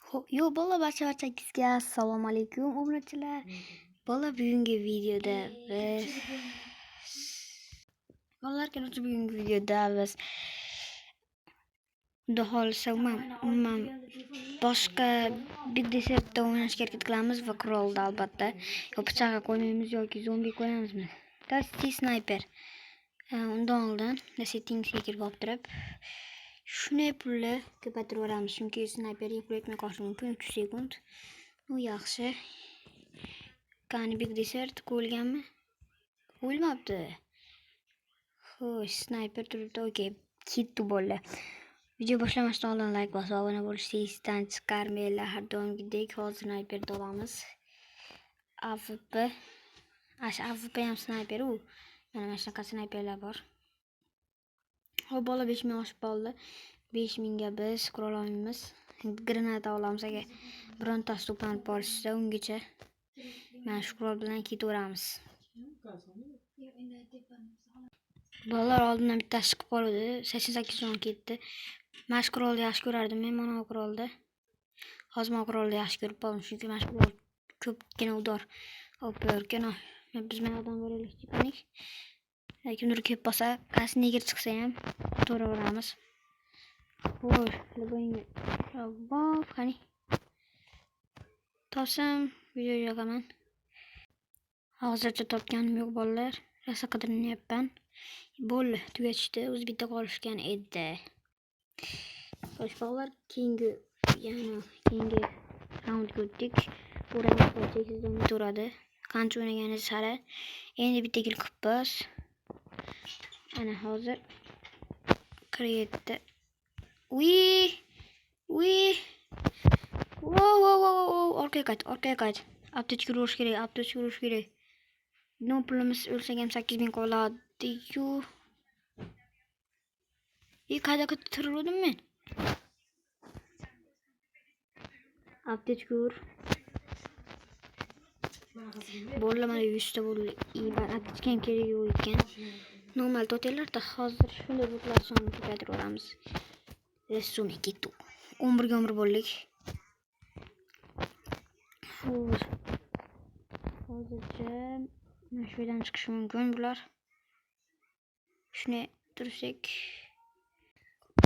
Yo bola barcha-barchangizga assalomu alaykum obunachilar. Bola bugungi videoda biz Xudo xohlasa umuman boshqa Big Desertda o'ynashga harakat qilamiz va qurolda albatta yo pichoqqa qo'ymaymiz yoki zombi qo'yamizmi. Dusty Sniper. Undan oldin settingsga kirib olib turib shuni pulni ko'paytirib yuboramiz, chunki sniperga pul yetmay qolishi mumkin. 3 sekund. U yaxshi. Qani Big Desert qo'yilganmi? Qo'yilmabdi. Xo'sh, sniper turibdi. Okey, ketdi bo'la. Video boshlamasdan oldin like bosib obuna bo'lishni esdan chiqarmanglar. Har doimgidek hozir sniperni olamiz. AWP. AWP ham sniper u. Mana shunaqa sniperlar bor. Hop, bola 5000 oshib qoldi. 5000 ga biz qurol olamiz. Granata olamiz agar birontasi to'planib qolsa ungacha mana shu qurol bilan ketaveramiz. Bolalar oldindan bittasi chiqib qoldi. 88 jon ketdi. Mana shu qurolni yaxshi ko'rardim men, mana bu qurolni. Hozir mana bu qurolni yaxshi ko'rib qoldim, chunki mana shu qurol ko'pgina udor olib bergan. Biz mana odam bo'laylik chiqanik. Kimdir kelib qolsa, qaysi negir chiqsa ham to'raveramiz. Xo'sh, lo'bingni bop, qani. Topsam video yoqaman. Hozircha topganim yo'q bolalar. Rosa qidiryapman. Bo'ldi, tugatishdi. O'zi bitta qolishgan edi. Xo'sh, bolalar, keyingi raundga o'tdik. O'ragani qolsangiz ham turadi. Qancha o'ynaganiz sari endi bitta kill qilibmiz. Ana hozir 47. Uy. Wow. Orqaga qayt. Aptechka urish kerak. No pulimiz o'lsak ham 8000 qoladi-yu. Qayda tiruvdim men? Aptechka ur. Bo'ldi, mana 100 ta bo'ldi. Aptechka ham kerak yo'q ekan. Normal totellarda hozir shunday butlar sonini ko'paytirib olamiz. Resume ketdi. 11 ga 11 bo'ldik. Hozircha mana shu yerdan chiqishi mumkin bular. Shuni tursak.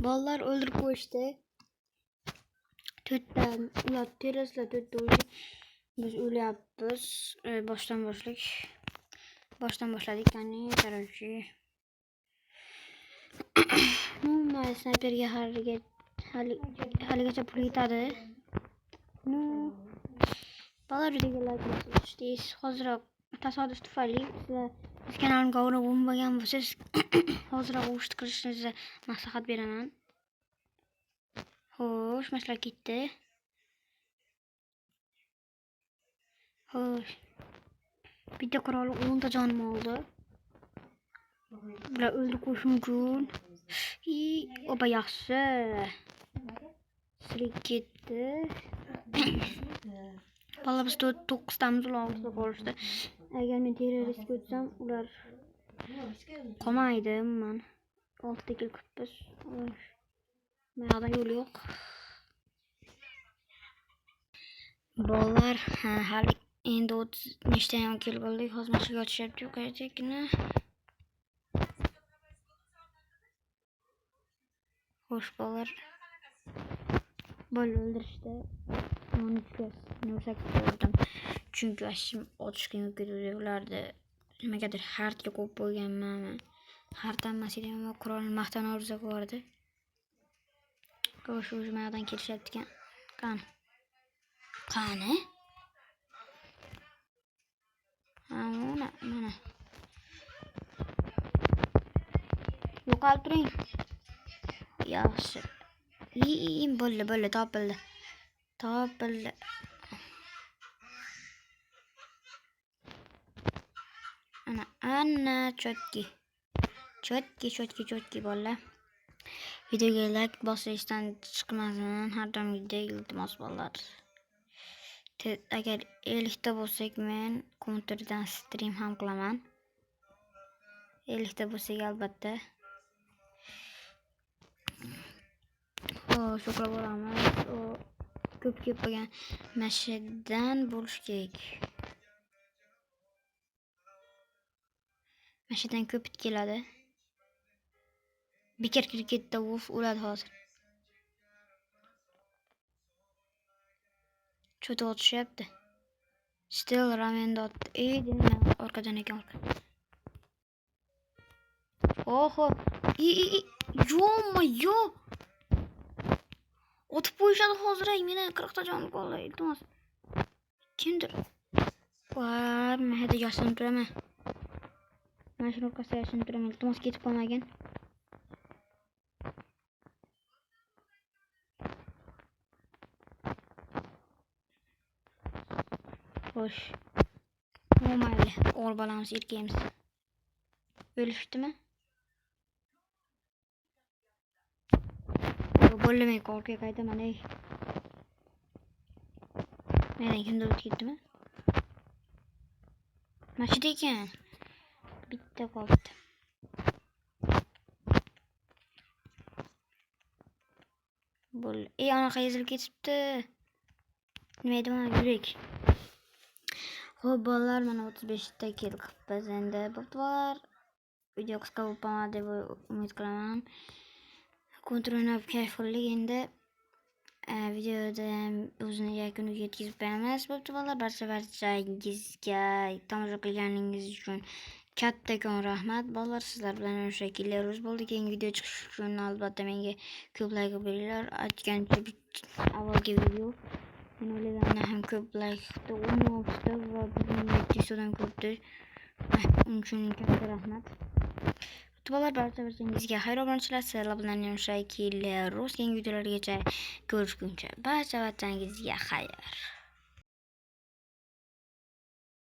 Bolalar o'ldirib qo'yishdi. 4 ta ular terroristlar 4 ta o'ldi. Biz o'lyapmiz. Boshdan boshladik. Qani, короче. Mana sniperga haligacha pul yetadi. Bolalar videoga like bosishsiz. Hoziroq tasodif tufayli sizlar biz kanalimga obuna bo'lmagan bo'lsangiz, hoziroq o'shni qilishingizni maslahat beraman. Xo'sh, mashlar ketdi. Xo'sh. Bitta qurol 10 ta jonim oldi. Bular o'ldirib qo'yish mumkin. Opa, yaxshi. Sirik ketdi. Bolalar biz 9 tamiz ular ortida qolishdi. Agar men terroristga o'tsam, ular qolmaydi. Men 6 ta kill qilibmiz. Menada yo'l yo'q. Bolalar, hali endi 30 nechta ham kill bo'ldik. Hozir mashinaga o'tishyapti yuqoriga. Xo'sh, bolalar. Bo'ldi, o'ldirishdi. 13 ga 08 ko'rdim. Chunki ashim otishga yo'q ularni nimagadir hardga qo'yib qo'yganman. Hard emas edi, ammo qurolni maqtan orzu bordi. Xo'sh, o'zi mendan kelishyapti ekan. Qani? Mana. Yo'qolib turing. Yaxshi. Bo'ldi, topildi. Ana chotki bolalar. Videoga like bosishdan chiqmasin, har doimgidek iltimos bolalar. Agar 50 ta bo'lsak, men kompyuterdan stream ham qilaman. 50 ta bo'lsak albatta. Xo'sh, o'qib olamiz. ko'p bo'lgan mashadan bo'lish kerak. Mashadan ko'p keladi. Bekar kirib ketdi, Wolf o'ladi hozir. Cho'ta otishyapti. Still Ramendot. Demak, orqadan ekan. Oho. Yo. Otib qo'yishadi hozir, meni 40 ta jonim qoldi. Iltimos. Kimdir? Voy, men hada yashinib turaman. Mana shu orqasiga yashinib turaman. Iltimos ketib qolmagin. Xo'sh. Mayli, o'g'il bolamiz, erkaymiz. O'lishdimi? Bo'limay orqaga qaytaman, ey. Meni kimdir o'tib ketdimi? Mashida ekan. Bitta qoldi. Anaqa ezilib ketibdi. Nima edi mana yurak. Xo'p, bolalar, mana 35 ta kill qilibmiz endi. Bo'ptilar. Video qisqa bo'lib deb umid qilaman. Kontrol o'ynab kayf qildik endi. Videoda o'zini yakuniga yetkazib qo'yamiz. Bo'pti bolalar, barchangizga tomosha qilganingiz uchun kattakon rahmat. Bolalar, sizlar bilan o'sha kelamiz bo'ldi. Keyingi video chiqish uchun albatta menga ko'p layk beringlar. Aytgancha avvalgi video men o'ylaganimdan ham ko'p layk qildi. 16 ta va 1700 dan ko'pdi. Uning uchun katta rahmat. Bolalar, barchangizga xayr obunachilar, sizlar bilan o'sha kelamiz. Keyingi videolargacha ko'rishguncha barchangizga xayr.